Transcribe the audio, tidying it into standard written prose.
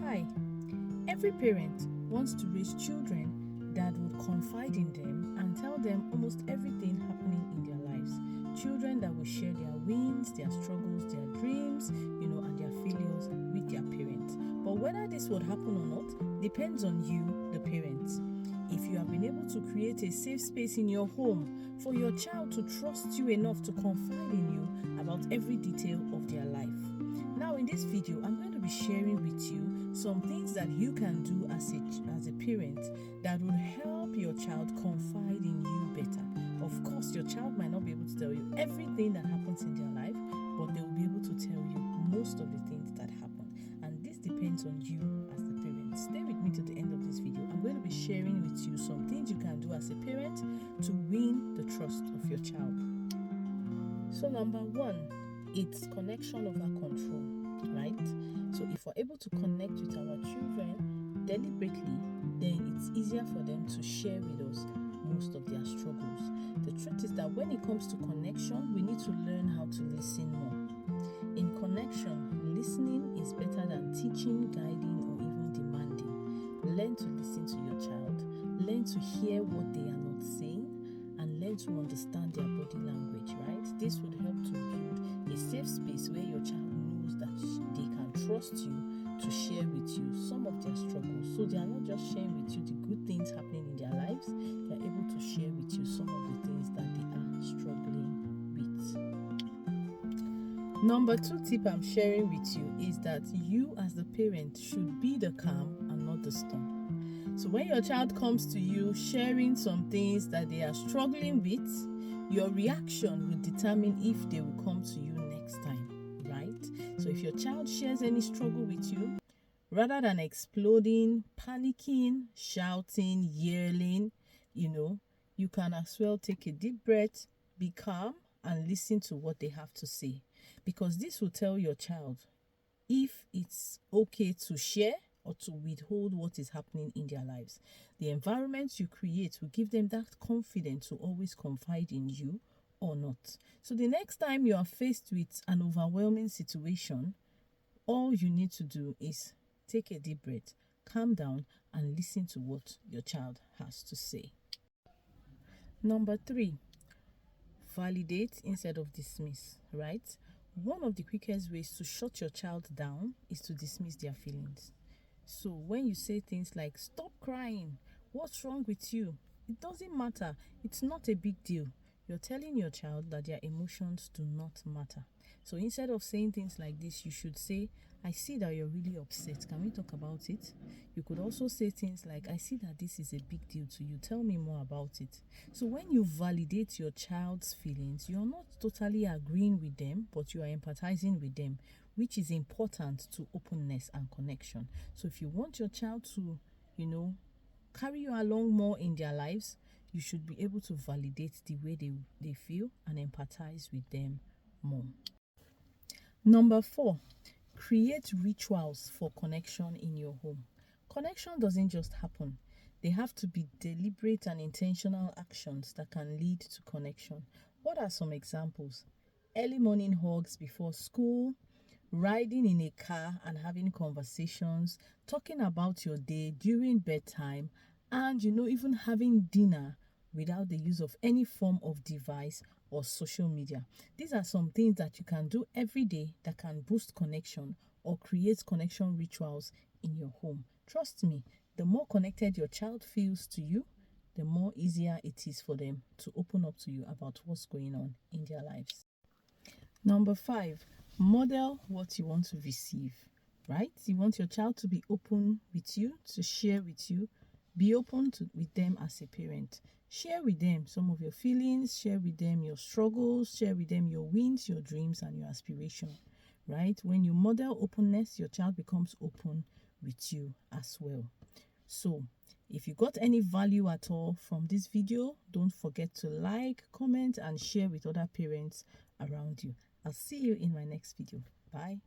Hi. Every parent wants to raise children that would confide in them and tell them almost everything happening in their lives. Children that will share their wins, their struggles, their dreams, and their failures with their parents. But whether this would happen or not depends on you, the parents. If you have been able to create a safe space in your home for your child to trust you enough to confide in you about every detail of their life. Now in this video, I'm going to be sharing with you some things that you can do as a parent that will help your child confide in you better. Of course, your child might not be able to tell you everything that happens in their life, but they will be able to tell you most of the things that happen. And this depends on you as the parent. Stay with me to the end of this video. I'm going to be sharing with you some things you can do as a parent to win the trust of your child. So number one, it's connection over control, right? So if we're able to connect with our children deliberately, then it's easier for them to share with us most of their struggles. The truth is that when it comes to connection, we need to learn how to listen more. In connection, listening is better than teaching, guiding, or even demanding. Learn to listen to your child. Learn to hear what they are not saying and learn to understand their body language, right? This would help to build a safe space where your child knows that they can trust you to share with you some of their struggles. So they are not just sharing with you the good things happening in their lives, they are able to share with you some of the things that they are struggling with. Number two tip I'm sharing with you is that you as the parent should be the calm and not the storm. So when your child comes to you sharing some things that they are struggling with, your reaction will determine if they will come to you next time, right? So if your child shares any struggle with you, rather than exploding, panicking, shouting, yelling, you can as well take a deep breath, be calm, and listen to what they have to say. Because this will tell your child if it's okay to share or to withhold what is happening in their lives. The environment you create will give them that confidence to always confide in you or not. So the next time you are faced with an overwhelming situation, all you need to do is take a deep breath, calm down, and listen to what your child has to say. Number three, validate instead of dismiss, right? One of the quickest ways to shut your child down is to dismiss their feelings. So when you say things like, stop crying, what's wrong with you? It doesn't matter. It's not a big deal. You're telling your child that their emotions do not matter. So instead of saying things like this, you should say, I see that you're really upset. Can we talk about it? You could also say things like, I see that this is a big deal to you. Tell me more about it. So when you validate your child's feelings, you're not totally agreeing with them, but you are empathizing with them, which is important to openness and connection. So if you want your child to, carry you along more in their lives, you should be able to validate the way they feel and empathize with them more. Number four, create rituals for connection in your home. Connection doesn't just happen. They have to be deliberate and intentional actions that can lead to connection. What are some examples? Early morning hugs before school, riding in a car and having conversations, talking about your day during bedtime, and even having dinner without the use of any form of device or social media. These are some things that you can do every day that can boost connection or create connection rituals in your home. Trust me, the more connected your child feels to you, the more easier it is for them to open up to you about what's going on in their lives. Number five, model what you want to receive, right? You want your child to be open with you, to share with you. Be open with them as a parent. Share with them some of your feelings, share with them your struggles, share with them your wins, your dreams, and your aspirations, right? When you model openness, your child becomes open with you as well. So if you got any value at all from this video, don't forget to like, comment, and share with other parents around you. I'll see you in my next video. Bye.